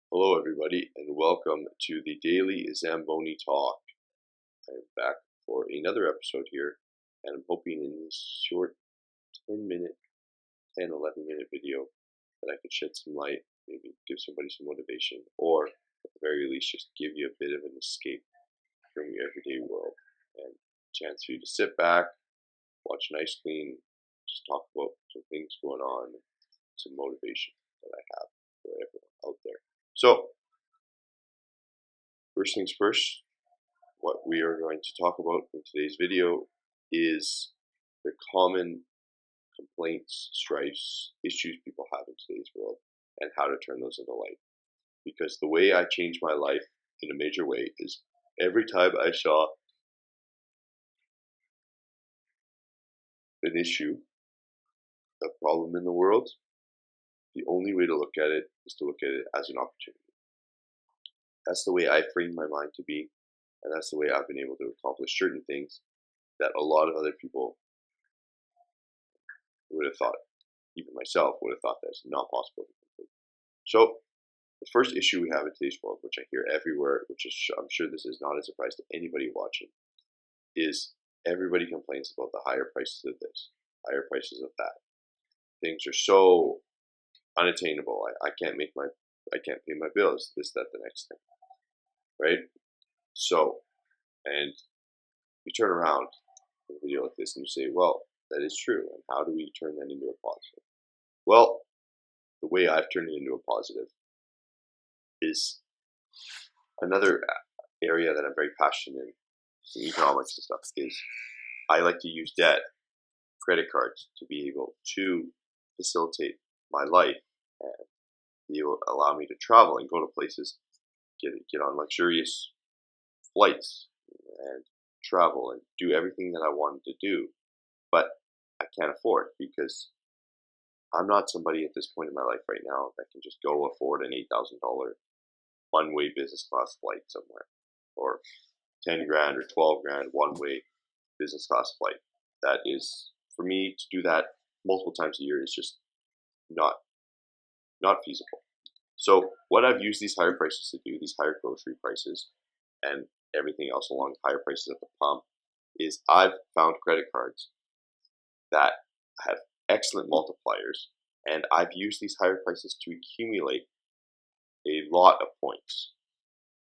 Hello, everybody, and welcome to the Daily Zamboni Talk. I am back for another episode here, and I'm hoping in this short 10-minute, 11-minute video that I could shed some light, maybe give somebody some motivation, or at the very least, just give you a bit of an escape from your everyday world and a chance for you to sit back, watch nice, clean, just talk about some things going on, some motivation that I have for everyone out there. So, first things first, what we are going to talk about in today's video is the common complaints, strifes, issues people have in today's world and how to turn those into light. Because the way I changed my life in a major way is every time I saw an issue, a problem in the world, the only way to look at it is to look at it as an opportunity. That's the way I framed my mind to be, and that's the way I've been able to accomplish certain things that a lot of other people would have thought, even myself would have thought that's not possible to complete. So the first issue we have in today's world, which I hear everywhere, which is I'm sure this is not a surprise to anybody watching, is everybody complains about the higher prices of this, higher prices of that. Things are so unattainable. I can't pay my bills. This, that, the next thing, right? So, and you turn around in a video like this and you say, well, that is true. And how do we turn that into a positive? Well, the way I've turned it into a positive is another area that I'm very passionate in economics and stuff is I like to use debt, credit cards to be able to facilitate my life and be able to allow me to travel and go to places, get on luxurious flights and travel and do everything that I wanted to do, but I can't afford because I'm not somebody at this point in my life right now that can just go afford an $8,000 one-way business class flight somewhere, or 10 grand or 12 grand one-way business class flight. That is, for me to do that multiple times a year is just not feasible. So what I've used these higher prices to do, these higher grocery prices and everything else along higher prices at the pump, is I've found credit cards that have excellent multipliers, and I've used these higher prices to accumulate a lot of points.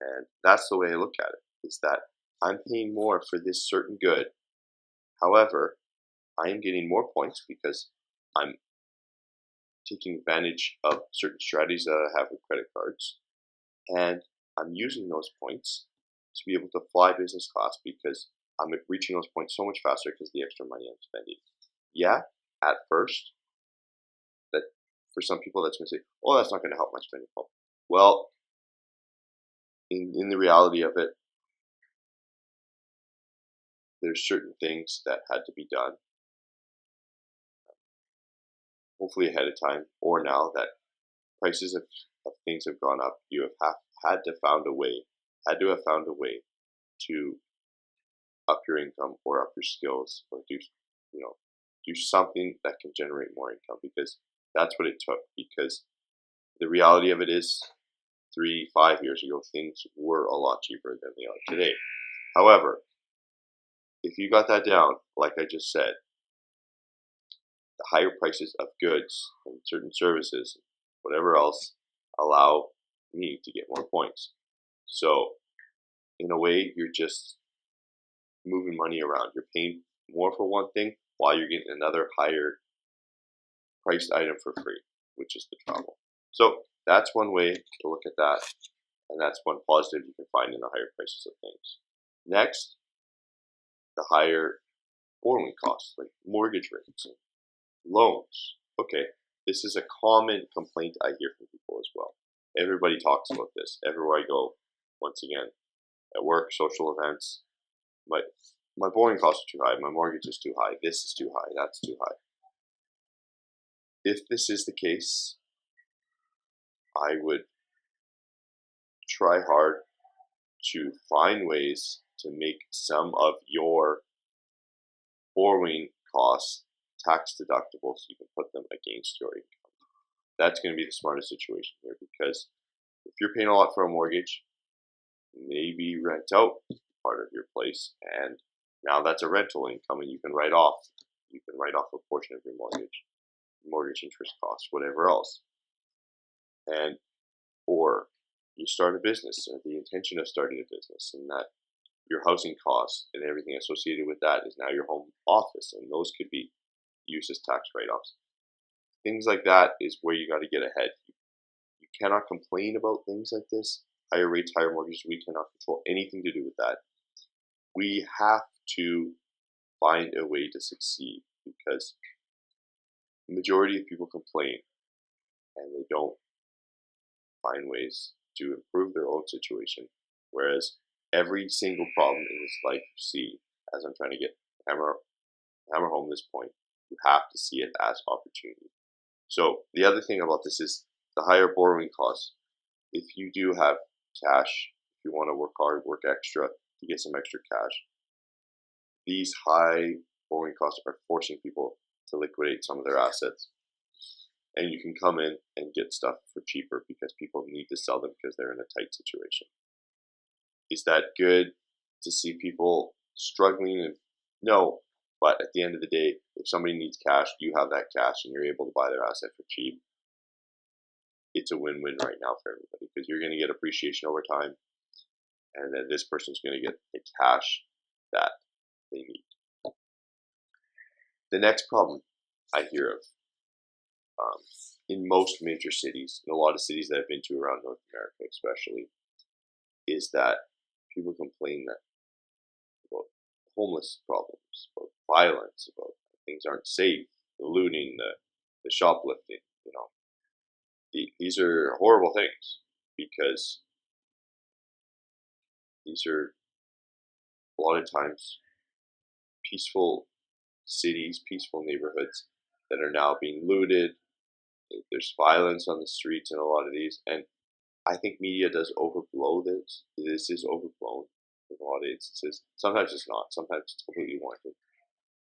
And that's the way I look at it, is that I'm paying more for this certain good. However, I am getting more points because I'm taking advantage of certain strategies that I have with credit cards. And I'm using those points to be able to fly business class because I'm reaching those points so much faster because of the extra money I'm spending. Yeah, at first, that for some people that's going to say, oh, that's not going to help my spending power. Well, in the reality of it, there's certain things that had to be done, hopefully ahead of time, or now that prices of things have gone up, you have had to have found a way to up your income or up your skills or do something that can generate more income, because that's what it took. Because the reality of it is 3-5 years ago things were a lot cheaper than they are today. However, if you got that down, like I just said, the higher prices of goods and certain services, whatever else, allow me to get more points. So in a way, you're just moving money around. You're paying more for one thing while you're getting another higher priced item for free, which is the travel. So that's one way to look at that, and that's one positive you can find in the higher prices of things. Next, the higher borrowing costs, like mortgage rates and loans. Okay, this is a common complaint I hear from people as well. Everybody talks about this. Everywhere I go, once again, at work, social events, my borrowing costs are too high, my mortgage is too high, this is too high, that's too high. If this is the case, I would try hard to find ways to make some of your borrowing costs tax deductible so you can put them against your income. That's going to be the smartest situation here, because If you're paying a lot for a mortgage, maybe rent out part of your place, and now that's a rental income, and you can write off. You can write off a portion of your mortgage interest costs, whatever else, and or you start a business, or the intention of starting a business, and that your housing costs and everything associated with that is now your home office, and those could be used as tax write-offs. Things like that is where you got to get ahead. You cannot complain about things like this. Higher rates, higher mortgages, we cannot control anything to do with that. We have to find a way to succeed, because the majority of people complain and they don't find ways to improve their own situation. Whereas every single problem in this life you see, as I'm trying to hammer home this point, you have to see it as opportunity. So the other thing about this is the higher borrowing costs. If you do have cash, if you want to work hard, work extra to get some extra cash, these high borrowing costs are forcing people to liquidate some of their assets. And you can come in and get stuff for cheaper because people need to sell them because they're in a tight situation. Is that good to see people struggling? No, but at the end of the day, if somebody needs cash, you have that cash and you're able to buy their asset for cheap. It's a win-win right now for everybody, because you're going to get appreciation over time, and then this person's going to get the cash that they need. The next problem I hear of in most major cities, in a lot of cities that I've been to around North America especially, is that people complain that about homeless problems, about violence, about things aren't safe, the looting, the shoplifting, these are horrible things, because these are a lot of times peaceful cities, peaceful neighborhoods that are now being looted. There's violence on the streets in a lot of these, and I think media does overblow this. This is overblown in a lot of instances. Sometimes it's not. Sometimes it's completely warranted.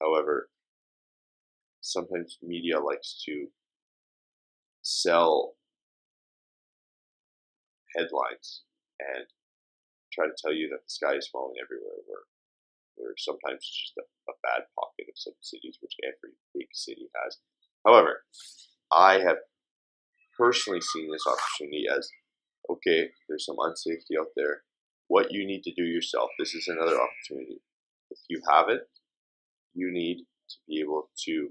However, sometimes media likes to sell headlines and try to tell you that the sky is falling everywhere, where sometimes it's just a bad pocket of some cities, which every big city has. However, I have personally seen this opportunity as, okay, there's some unsafety out there. What you need to do yourself, this is another opportunity. If you have it, you need to be able to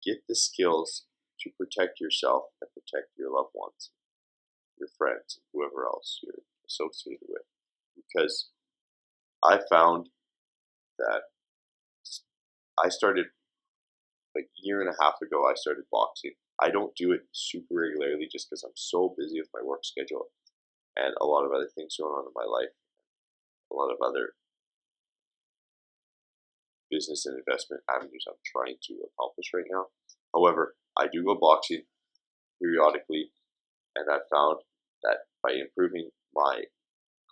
get the skills to protect yourself and protect your loved ones, your friends, and whoever else you're associated with. Because I found that I started like a year and a half ago, I started boxing. I don't do it super regularly just because I'm so busy with my work schedule and a lot of other things going on in my life, a lot of other business and investment avenues I'm trying to accomplish right now. However, I do go boxing periodically, and I found that by improving my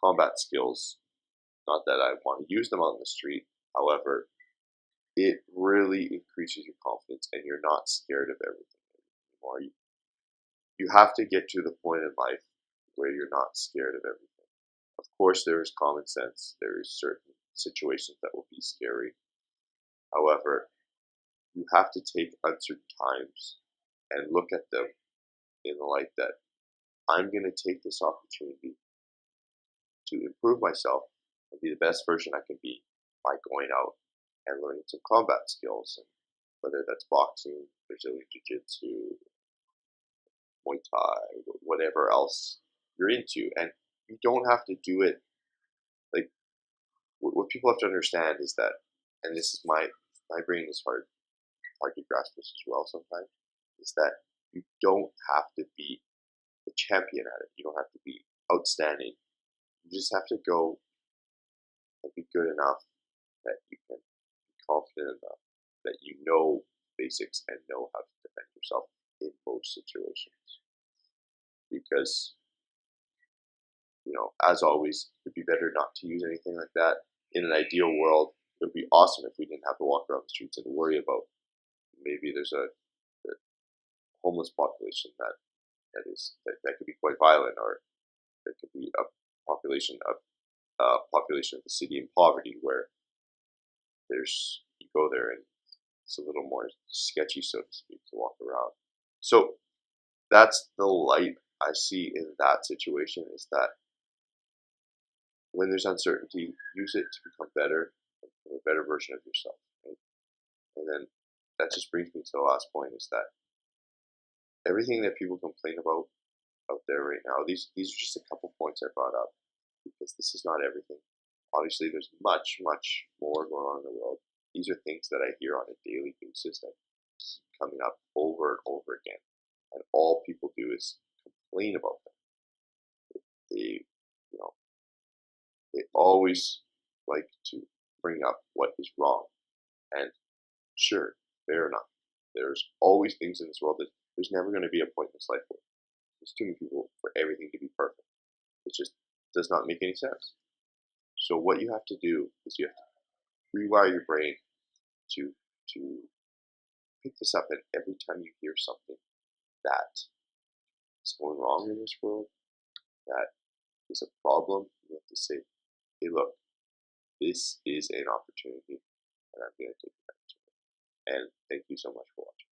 combat skills, not that I want to use them on the street, however, it really increases your confidence and you're not scared of everything anymore. You have to get to the point in life where you're not scared of everything. Of course, there is common sense. There is certain situations that will be scary. However, you have to take uncertain times and look at them in the light that I'm going to take this opportunity to improve myself and be the best version I can be by going out and learning some combat skills, and whether that's boxing, Brazilian Jiu-Jitsu, Muay Thai, whatever else you're into. And you don't have to do it, like, what people have to understand is that, and this is my brain is hard to grasp this as well sometimes, is that you don't have to be a champion at it. You don't have to be outstanding. You just have to go and be good enough that you can be confident enough that you know basics and know how to defend yourself in most situations. Because, as always, it'd be better not to use anything like that. In an ideal world, it would be awesome if we didn't have to walk around the streets and worry about maybe there's a homeless population that could be quite violent, or there could be a population of the city in poverty where you go there and it's a little more sketchy, so to speak, to walk around. So that's the light I see in that situation, is that when there's uncertainty, use it to become better, a better version of yourself. Right? And then that just brings me to the last point, is that everything that people complain about out there right now, these are just a couple points I brought up, because this is not everything. Obviously, there's much, much more going on in the world. These are things that I hear on a daily basis that keep coming up over and over again. And all people do is complain about them. They, you know, they always like to bring up what is wrong. And sure, fair enough. There's always things in this world that there's never going to be a point in this life where there's too many people for everything to be perfect. It just does not make any sense. So what you have to do is you have to rewire your brain to pick this up, and every time you hear something that is going wrong in this world, that is a problem, you have to say, hey, look, this is an opportunity, and I'm going to take advantage of it. And thank you so much for watching.